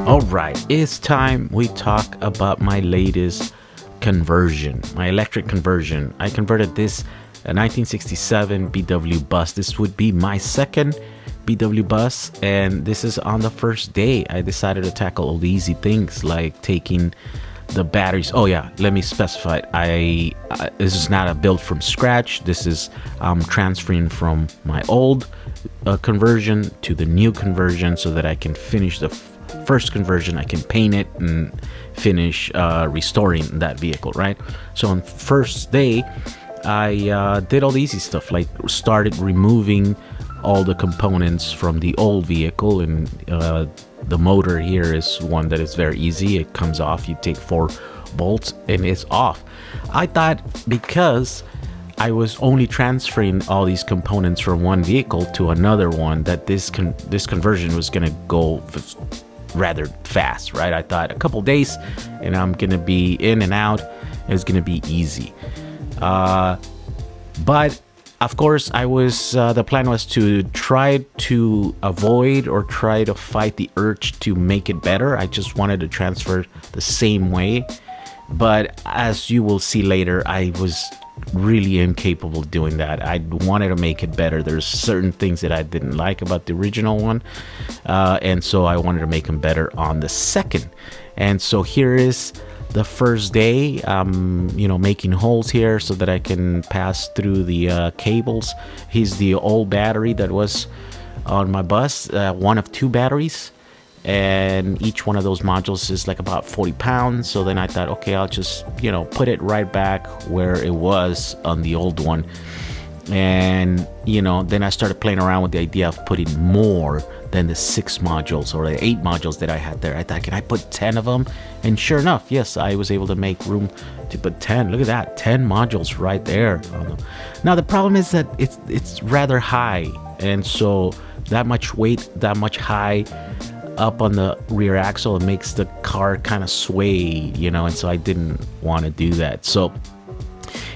All right, it's time we talk about my latest conversion, my electric conversion. I converted this a 1967 BW bus. This would be my second BW bus, and this is on the first day. I decided to tackle all the easy things like taking the batteries. Oh yeah, let me specify. This is not a build from scratch. This is transferring from my old conversion to the new conversion so that I can finish the first conversion. I can paint it and finish restoring that vehicle, right? So on first day, I did all the easy stuff, like started removing all the components from the old vehicle, and the motor here is one that is very easy. It comes off. You take 4 bolts and it's off. I thought because I was only transferring all these components from one vehicle to another one that this conversion was gonna go rather fast, right? I thought a couple days and I'm gonna be in and out. It's gonna be easy. But of course, the plan was to try to avoid or try to fight the urge to make it better. I just wanted to transfer the same way. But as you will see later, I was really incapable of doing that. I wanted to make it better. There's certain things that I didn't like about the original one. And so I wanted to make them better on the second. And so here is the first day, making holes here so that I can pass through the cables. Here's the old battery that was on my bus, one of 2 batteries, and each one of those modules is like about 40 pounds. So then I thought, okay, I'll just put it right back where it was on the old one. And then I started playing around with the idea of putting more than the 6 modules or the 8 modules that I had there. I thought, can I put 10 of them? And sure enough, yes, I was able to make room to put 10. Look at that, 10 modules right there on them. Now the problem is that it's rather high, and so that much weight, that much high up on the rear axle, it makes the car kind of sway, and so I didn't want to do that. So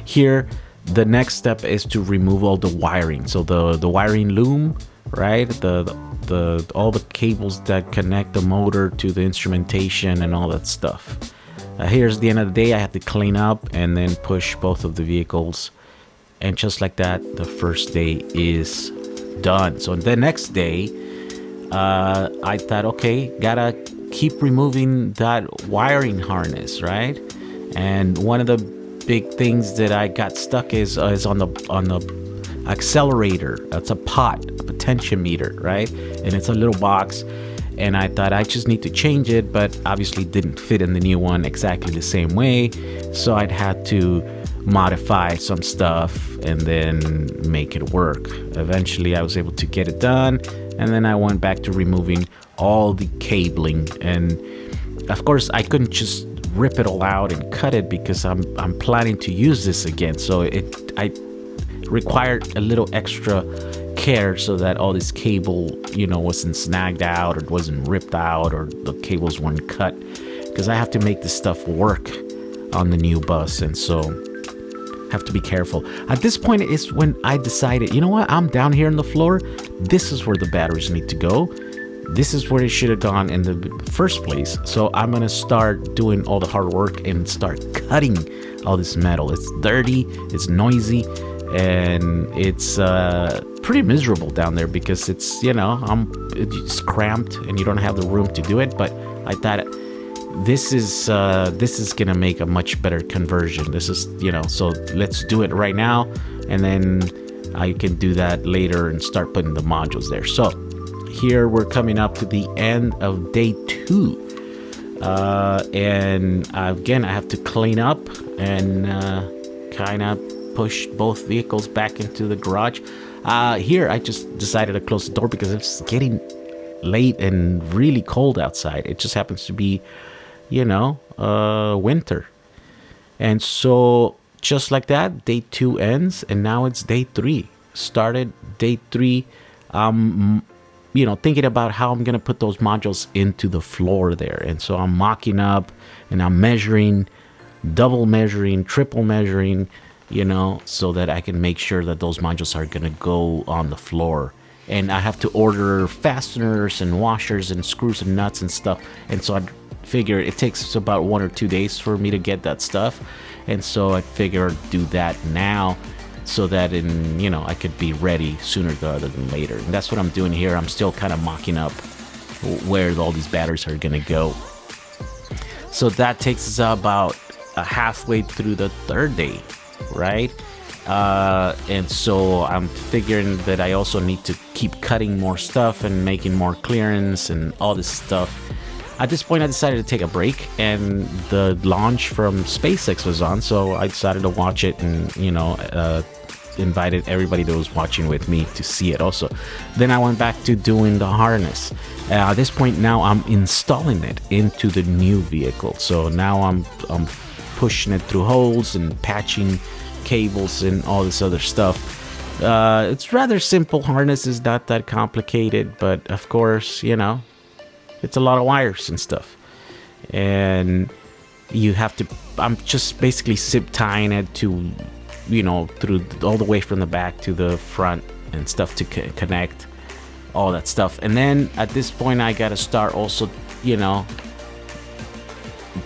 here, the next step is to remove all the wiring. So the wiring loom, right? All the cables that connect the motor to the instrumentation and all that stuff. Here's the end of the day. I had to clean up and then push both of the vehicles, and just like that, the first day is done. So the next day, I thought, okay, gotta keep removing that wiring harness, right? And one of the big things that I got stuck is on the accelerator. That's a pot, a potentiometer, right? And it's a little box, and I thought I just need to change it, but obviously didn't fit in the new one exactly the same way, so I'd had to modify some stuff and then make it work. Eventually I was able to get it done, and then I went back to removing all the cabling. And of course I couldn't just rip it all out and cut it because I'm planning to use this again, so I required a little extra care so that all this cable wasn't snagged out or wasn't ripped out or the cables weren't cut, because I have to make this stuff work on the new bus, and so have to be careful. At this point is when I decided, you know what, I'm down here on the floor, this is where the batteries need to go. This is where it should have gone in the first place. So I'm gonna start doing all the hard work and start cutting all this metal. It's dirty, it's noisy, and it's pretty miserable down there because it's it's cramped and you don't have the room to do it. But I thought this is gonna make a much better conversion. This is so let's do it right now, and then I can do that later and start putting the modules there. So here we're coming up to the end of day 2, and again I have to clean up and kind of push both vehicles back into the garage. Here I just decided to close the door because it's getting late and really cold outside. It just happens to be winter, and so just like that, day 2 ends, and now it's day 3. Started day 3, thinking about how I'm gonna put those modules into the floor there. And so I'm mocking up and I'm measuring, double measuring, triple measuring, so that I can make sure that those modules are gonna go on the floor. and I have to order fasteners and washers and screws and nuts and stuff. And so I figure it takes about 1 or 2 days for me to get that stuff, and so I figure I'd do that now, so that I could be ready sooner rather than later. And that's what I'm doing here. I'm still kind of mocking up where all these batteries are gonna go. So that takes us about halfway through the third day, right? And so I'm figuring that I also need to keep cutting more stuff and making more clearance and all this stuff. At this point, I decided to take a break, and the launch from SpaceX was on, so I decided to watch it, and invited everybody that was watching with me to see it also. Then I went back to doing the harness. At this point now, I'm installing it into the new vehicle. So now I'm pushing it through holes and patching cables and all this other stuff. It's rather simple. Harness is not that complicated, but of course, it's a lot of wires and stuff, and you have to. I'm just basically zip tying it to, through all the way from the back to the front and stuff to connect all that stuff. And then at this point, I gotta start also,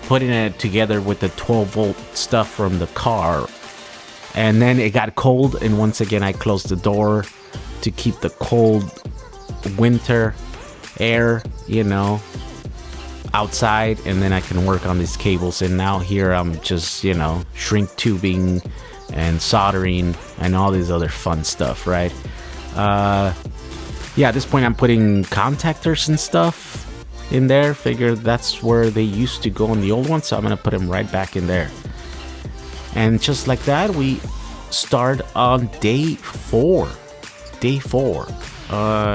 putting it together with the 12-volt stuff from the car. And then it got cold, and once again I closed the door to keep the cold winter air outside, and then I can work on these cables. And now here I'm just shrink tubing and soldering and all these other fun stuff, right? At this point I'm putting contactors and stuff in there. Figure that's where they used to go on the old one, so I'm gonna put them right back in there. And just like that, we start on day 4.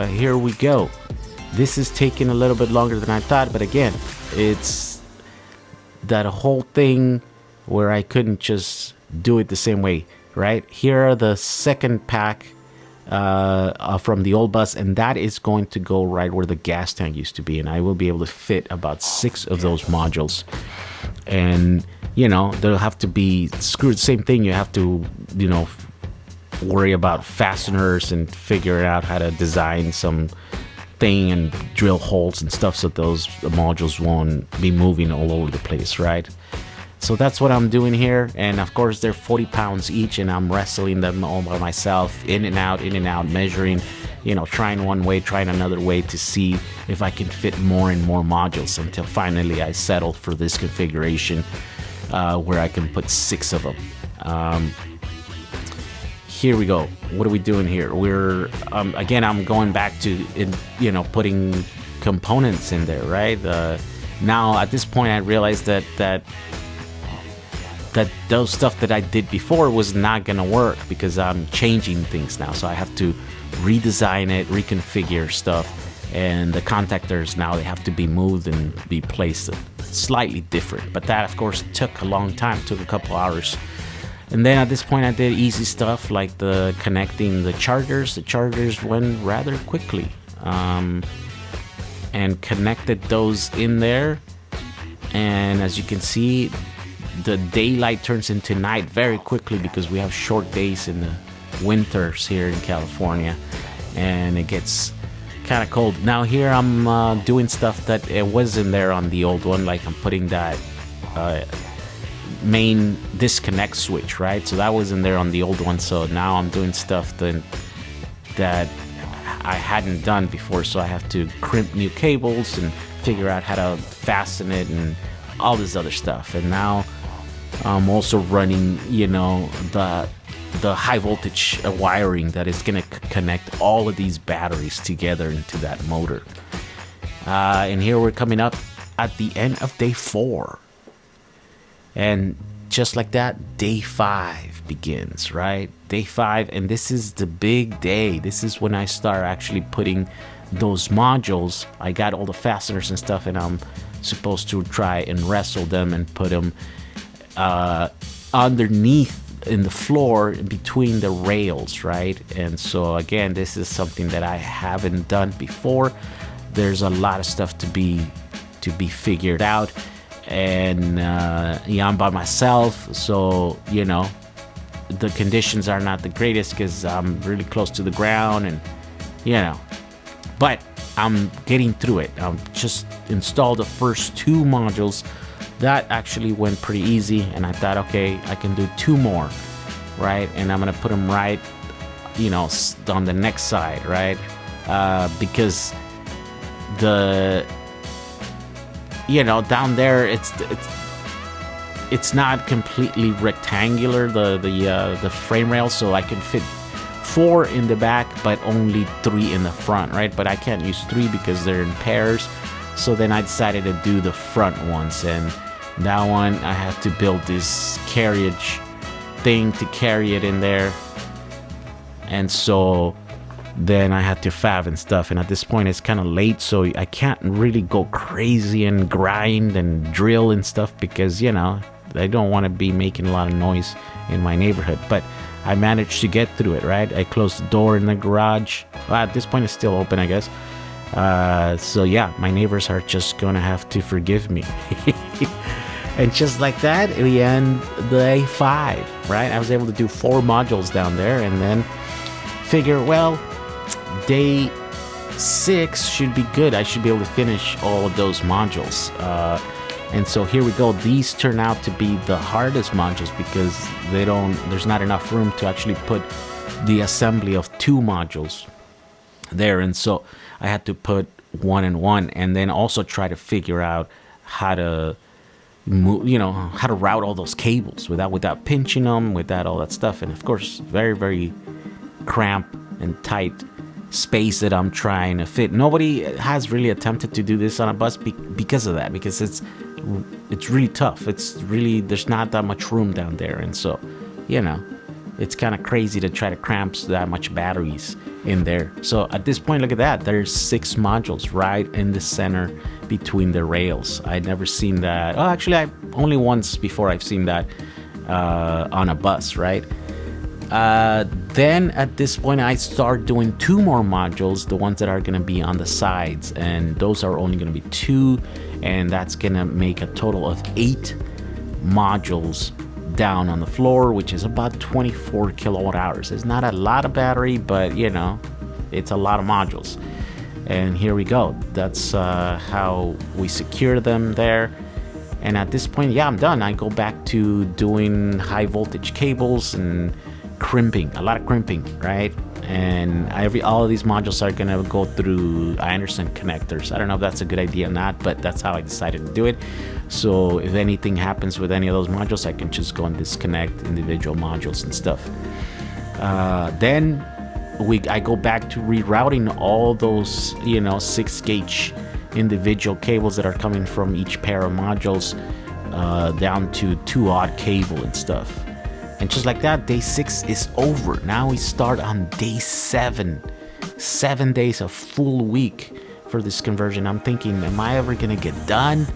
Here we go. This is taking a little bit longer than I thought, but again, it's that whole thing where I couldn't just do it the same way, right? Here are the second pack from the old bus, and that is going to go right where the gas tank used to be, and I will be able to fit about 6 of those modules. And they'll have to be screwed. Same thing, you have to worry about fasteners and figure out how to design some thing and drill holes and stuff so those modules won't be moving all over the place, right? So that's what I'm doing here. And of course they're 40 pounds each, and I'm wrestling them all by myself, in and out, measuring, trying one way, trying another way to see if I can fit more and more modules, until finally I settled for this configuration where I can put 6 of them. Here we go. What are we doing here? We're again, I'm going back to putting components in there, right? Now at this point I realized that those stuff that I did before was not gonna work, because I'm changing things now, so I have to redesign it, reconfigure stuff, and the contactors now, they have to be moved and be placed slightly different. But that of course took a long time, took a couple hours. And then at this point I did easy stuff like the connecting the chargers. The chargers went rather quickly, and connected those in there. And as you can see, the daylight turns into night very quickly, because we have short days in the winters here in California, and it gets kind of cold. Now here I'm doing stuff that it wasn't there on the old one, like I'm putting that main disconnect switch, right? So that wasn't there on the old one, so now I'm doing stuff that I hadn't done before. So I have to crimp new cables and figure out how to fasten it and all this other stuff. And now I'm also running the high voltage wiring that is going to connect all of these batteries together into that motor. And here we're coming up at the end of day 4. And just like that, day 5 begins, right? Day 5, and this is the big day. This is when I start actually putting those modules. I got all the fasteners and stuff, and I'm supposed to try and wrestle them and put them underneath in the floor between the rails, right? And so again, this is something that I haven't done before. There's a lot of stuff to be figured out. And I'm by myself, so the conditions are not the greatest, because I'm really close to the ground, and you know. But I'm getting through it. Just installed the first 2 modules. That actually went pretty easy, and I thought, okay, I can do 2 more, right? And I'm gonna put them right, you know, on the next side, right? Because the, you know, down there it's not completely rectangular, the frame rail, so I can fit 4 in the back, but only 3 in the front, right? But I can't use 3 because they're in pairs. So then I decided to do the front ones, and that one I had to build this carriage thing to carry it in there. And so then I had to fab and stuff, and at this point it's kind of late, so I can't really go crazy and grind and drill and stuff because, you know, I don't want to be making a lot of noise in my neighborhood. But I managed to get through it, right? I closed the door in the garage. Well, at this point it's still open, I guess. So yeah, my neighbors are just gonna have to forgive me. And just like that, we end day 5, right? I was able to do 4 modules down there, and then figure, well, day 6 should be good. I should be able to finish all of those modules. And so here we go. These turn out to be the hardest modules because there's not enough room to actually put the assembly of 2 modules there. And so I had to put 1 and 1, and then also try to figure out how to move, you know, how to route all those cables without pinching them, without all that stuff. And of course, very, very cramped and tight space that I'm trying to fit. Nobody has really attempted to do this on a bus because of that, because it's really tough. It's really, there's not that much room down there, and so, you know, it's kind of crazy to try to cramp that much batteries in there. So at this point, look at that, there's 6 modules right in the center between the rails. I'd never seen that. Oh, actually, I only once before I've seen that on a bus, right? Then at this point I start doing 2 more modules, the ones that are going to be on the sides, and those are only going to be 2, and that's going to make a total of 8 modules down on the floor, which is about 24 kilowatt hours. It's not a lot of battery, but you know, it's a lot of modules. And here we go. That's how we secure them there. And at this point, yeah, I'm done. I go back to doing high voltage cables and crimping, a lot of crimping, right? And all of these modules are gonna go through Anderson connectors. I don't know if that's a good idea or not, but that's how I decided to do it. So if anything happens with any of those modules, I can just go and disconnect individual modules and stuff. Then I go back to rerouting all those, you know, 6-gauge individual cables that are coming from each pair of modules down to 2-aught cable and stuff. And just like that, day 6 is over. Now we start on day 7. 7 days, a full week for this conversion. I'm thinking, am I ever gonna get done?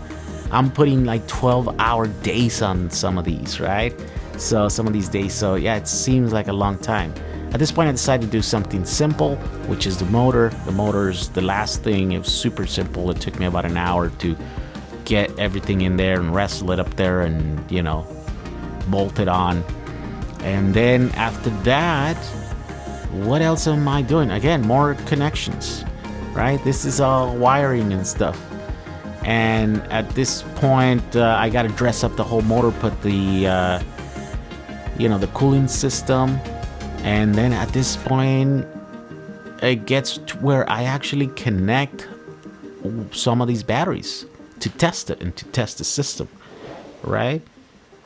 I'm putting like 12-hour days on some of these, right? So some of these days, so yeah, it seems like a long time. At this point, I decided to do something simple, which is the motor. The motor's the last thing. It was super simple. It took me about an hour to get everything in there and wrestle it up there and, you know, bolt it on. And then after that, what else am I doing? Again, more connections, right? This is all wiring and stuff. And at this point, I got to dress up the whole motor, put the, you know, the cooling system. And then at this point, it gets to where I actually connect some of these batteries to test it and to test the system, right?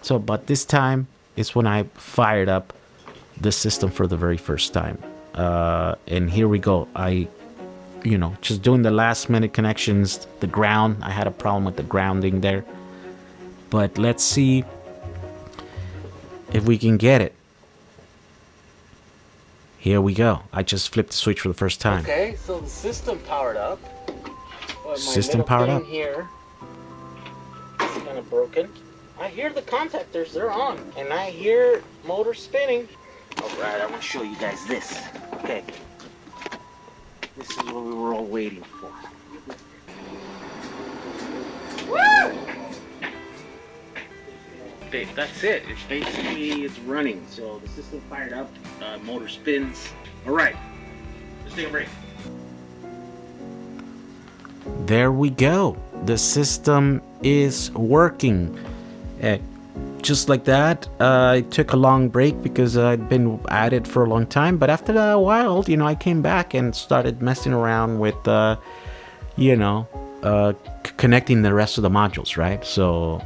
So, but this time, is when I fired up the system for the very first time. And here we go. You know, just doing the last minute connections, the ground. I had a problem with the grounding there. But let's see if we can get it. Here we go. I just flipped the switch for the first time. Okay, so the system powered up. System powered up. Here is kind of broken. I hear the contactors, they're on, and I hear motor spinning. Alright, I'm gonna show you guys this. Okay. This is what we were all waiting for. Woo! Okay, that's it. It's basically, it's running. So the system fired up, motor spins. Alright, let's take a break. there we go. The system is working. Just like that. I took a long break because I'd been at it for a long time. But after a while, I came back and started messing around with, connecting the rest of the modules, right? So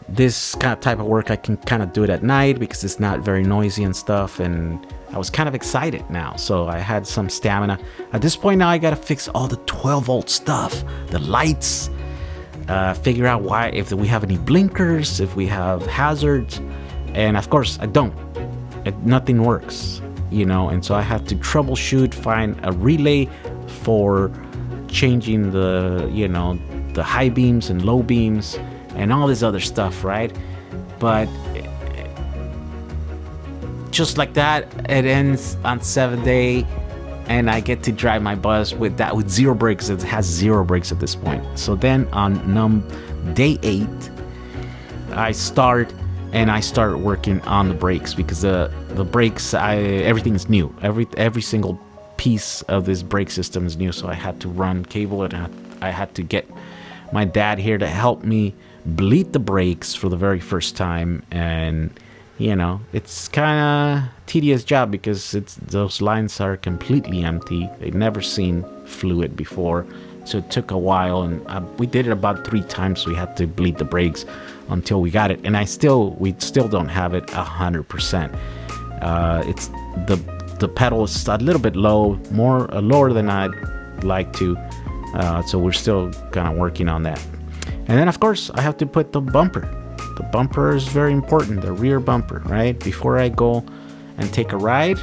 this kind of type of work, I can kind of do it at night because it's not very noisy and stuff. And I was kind of excited now. So I had some stamina. At this point now, I got to fix all the 12-volt stuff, the lights, figure out if we have any blinkers, if we have hazards. And of course, I don't. Nothing works, and so I have to troubleshoot, find a relay for changing the high beams and low beams and all this other stuff, right? But just like that, it ends on 7th day, and I get to drive my bus with zero brakes. It has zero brakes at this point. So then on day 8, I start working on the brakes because the brakes, everything's new. Every single piece of this brake system is new. So I had to run cable, and I had to get my dad here to help me bleed the brakes for the very first time. And it's kind of tedious job because those lines are completely empty. They've never seen fluid before, so it took a while, and we did it about 3 times. We had to bleed the brakes until we got it, and we still don't have it 100%. It's the pedal is a little bit lower than I'd like to, so we're still kind of working on that. And then of course I have to put the bumper. The bumper is very important, the rear bumper, right? Before I go and take a ride,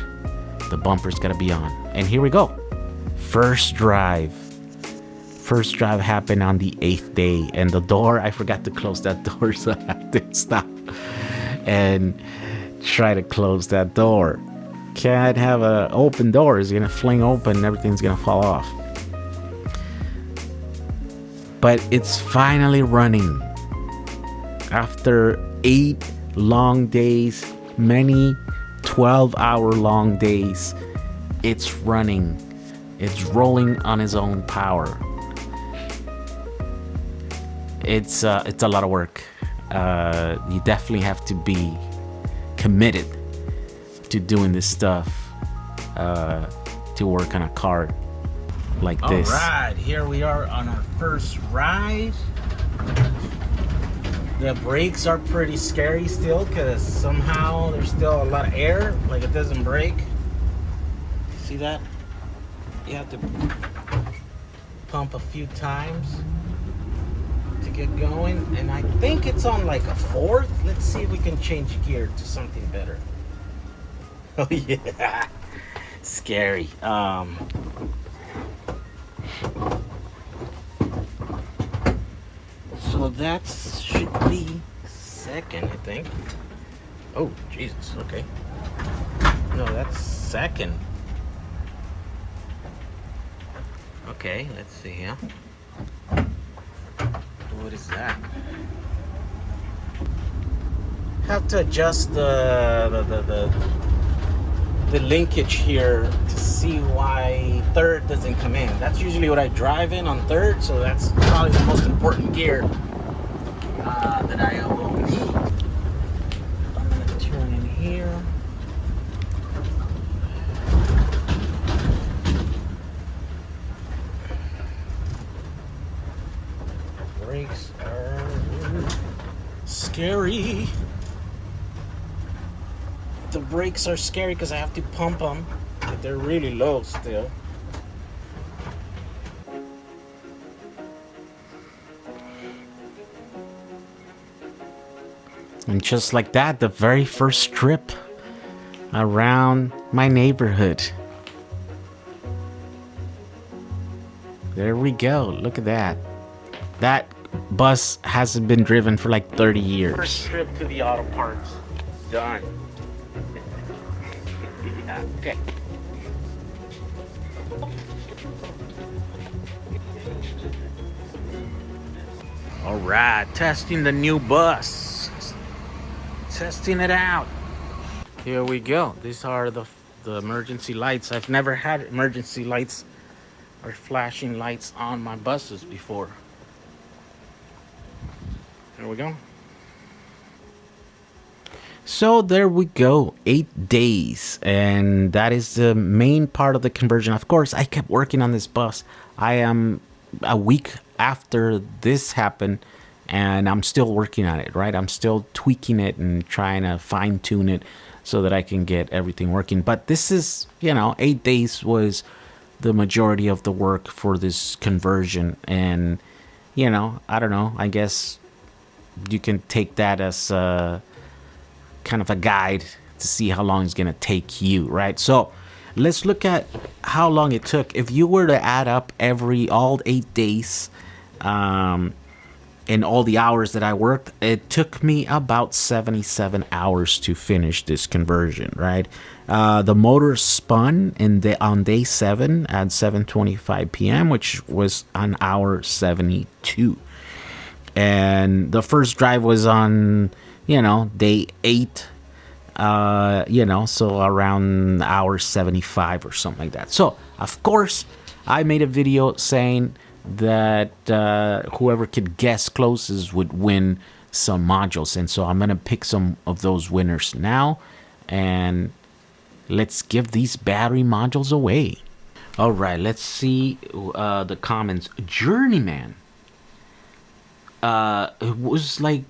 the bumper's gotta be on. And here we go. First drive happened on the 8th day, and the door, I forgot to close that door, so I have to stop and try to close that door. Can't have an open door. It's gonna fling open and everything's gonna fall off. But it's finally running. After 8 long days, many 12-hour long days, it's running. It's rolling on its own power. It's a lot of work. You definitely have to be committed to doing this stuff to work on a car like this. All right, here we are on our first ride. The brakes are pretty scary still because somehow there's still a lot of air, like it doesn't brake. See that? You have to pump a few times to get going, and I think it's on like a 4th. Let's see if we can change gear to something better. Oh yeah, scary. So that should be 2nd, I think. Oh, Jesus, okay. No, that's 2nd. Okay, let's see here. What is that? Have to adjust the linkage here to see why 3rd doesn't come in. That's usually what I drive in on 3rd, so that's probably the most important gear that I will need. I'm gonna turn in here. Brakes are scary. The brakes are scary because I have to pump them, but they're really low still. And just like that, the very first trip around my neighborhood. There we go. Look at that. That bus hasn't been driven for like 30 years. First trip to the auto parts. Done. Yeah, okay. All right, testing the new bus. Testing it out. Here we go. These are the emergency lights. I've never had emergency lights are flashing lights on my buses before. There we go. So there we go, 8 days, and that is the main part of the conversion. Of course, I kept working on this bus. I am a week after this happened, and I'm still working on it, right? I'm still tweaking it and trying to fine tune it so that I can get everything working. But this is, 8 days was the majority of the work for this conversion, and I don't know, I guess you can take that as kind of a guide to see how long it's gonna take you, right? So let's look at how long it took. If you were to add up all 8 days and all the hours that I worked, it took me about 77 hours to finish this conversion, right? The motor spun on day 7 at 7:25 p.m., which was on hour 72. And the first drive was on day 8, so around hour 75 or something like that. So, of course, I made a video saying that whoever could guess closest would win some modules. And so I'm going to pick some of those winners now. And let's give these battery modules away. All right, let's see the comments. Journeyman. It was like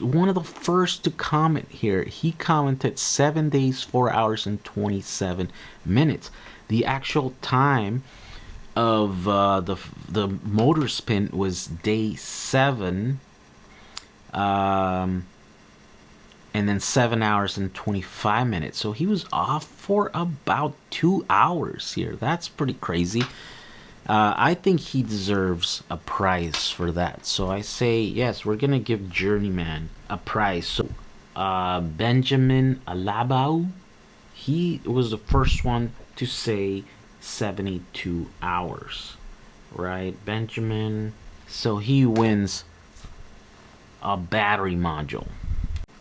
one of the first to comment here. He commented 7 days, 4 hours, and 27 minutes. The actual time of the motor spin was day 7, and then 7 hours and 25 minutes. So he was off for about 2 hours here. That's pretty crazy. I think he deserves a prize for that. So I say, yes, we're going to give Journeyman a prize. So Benjamin Alabau, he was the first one to say 72 hours. Right, Benjamin. So he wins a battery module.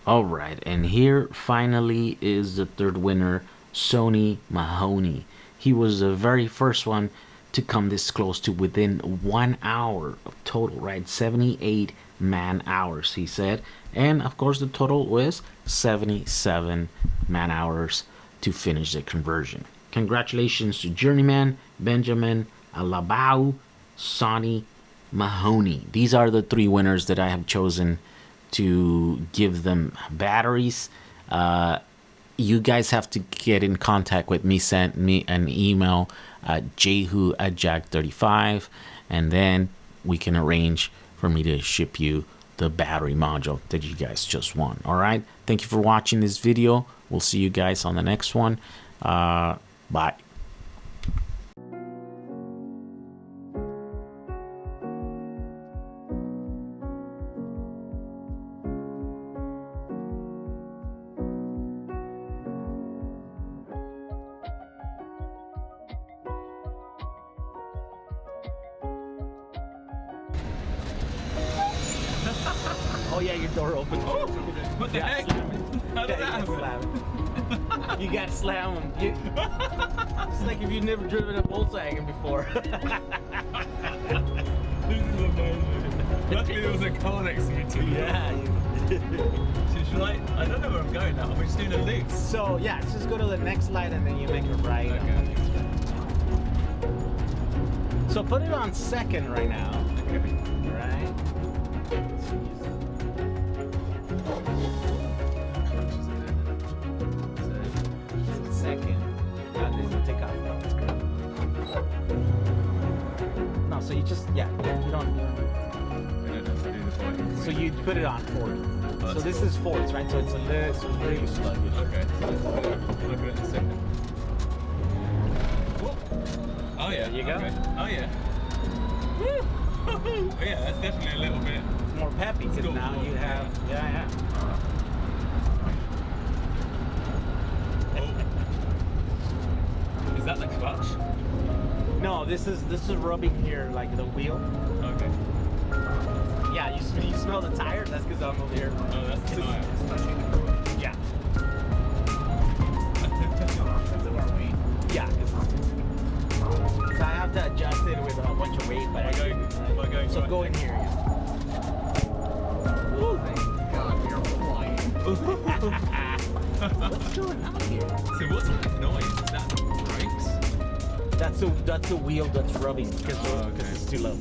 All right, and here finally is the third winner, Sony Mahoney. He was the very first one to come this close to within 1 hour of total, right? 78 man hours, he said. And of course the total was 77 man hours to finish the conversion. Congratulations to Journeyman, Benjamin Alabau, Sonny Mahoney. These are the 3 winners that I have chosen to give them batteries. You guys have to get in contact with me. Send me an email at jehu@jag35, and then we can arrange for me to ship you the battery module that you guys just won. All right, thank you for watching this video. We'll see you guys on the next one. Bye. Oh yeah, your door opened. Oh, what the heck? How did that happen? You got to slam them. It's like if you've never driven a Volkswagen before. This is amazing. Luckily there was a car next to me too. Yeah. Should I don't know where I'm going now. We're just doing a loop. So yeah, just go to the next light and then you make a right. Okay. So put it on second right now. Right. Second. And then you take off. No, it's good. No, so you just, you don't. We don't have to do the point. So you put it on fourth. Oh, so this cool. is fourth, right? So it's a little, really sluggish. Okay. Can I put it in second? Oh yeah. There you go. Okay. Oh yeah. Woo! Oh yeah, that's definitely a little bit More peppy because now you have, yeah. Is that the clutch? No, this is rubbing here like the wheel. Okay. Yeah, you smell the tire? That's because I'm over here. Oh, that's the tire. Yeah. Because of our weight. Yeah. So I have to adjust it So go in here. Yeah. Oh, thank God we are flying. What's going on here? So what's that noise? Is that brakes? That's a wheel that's rubbing because Oh, okay. it's too low.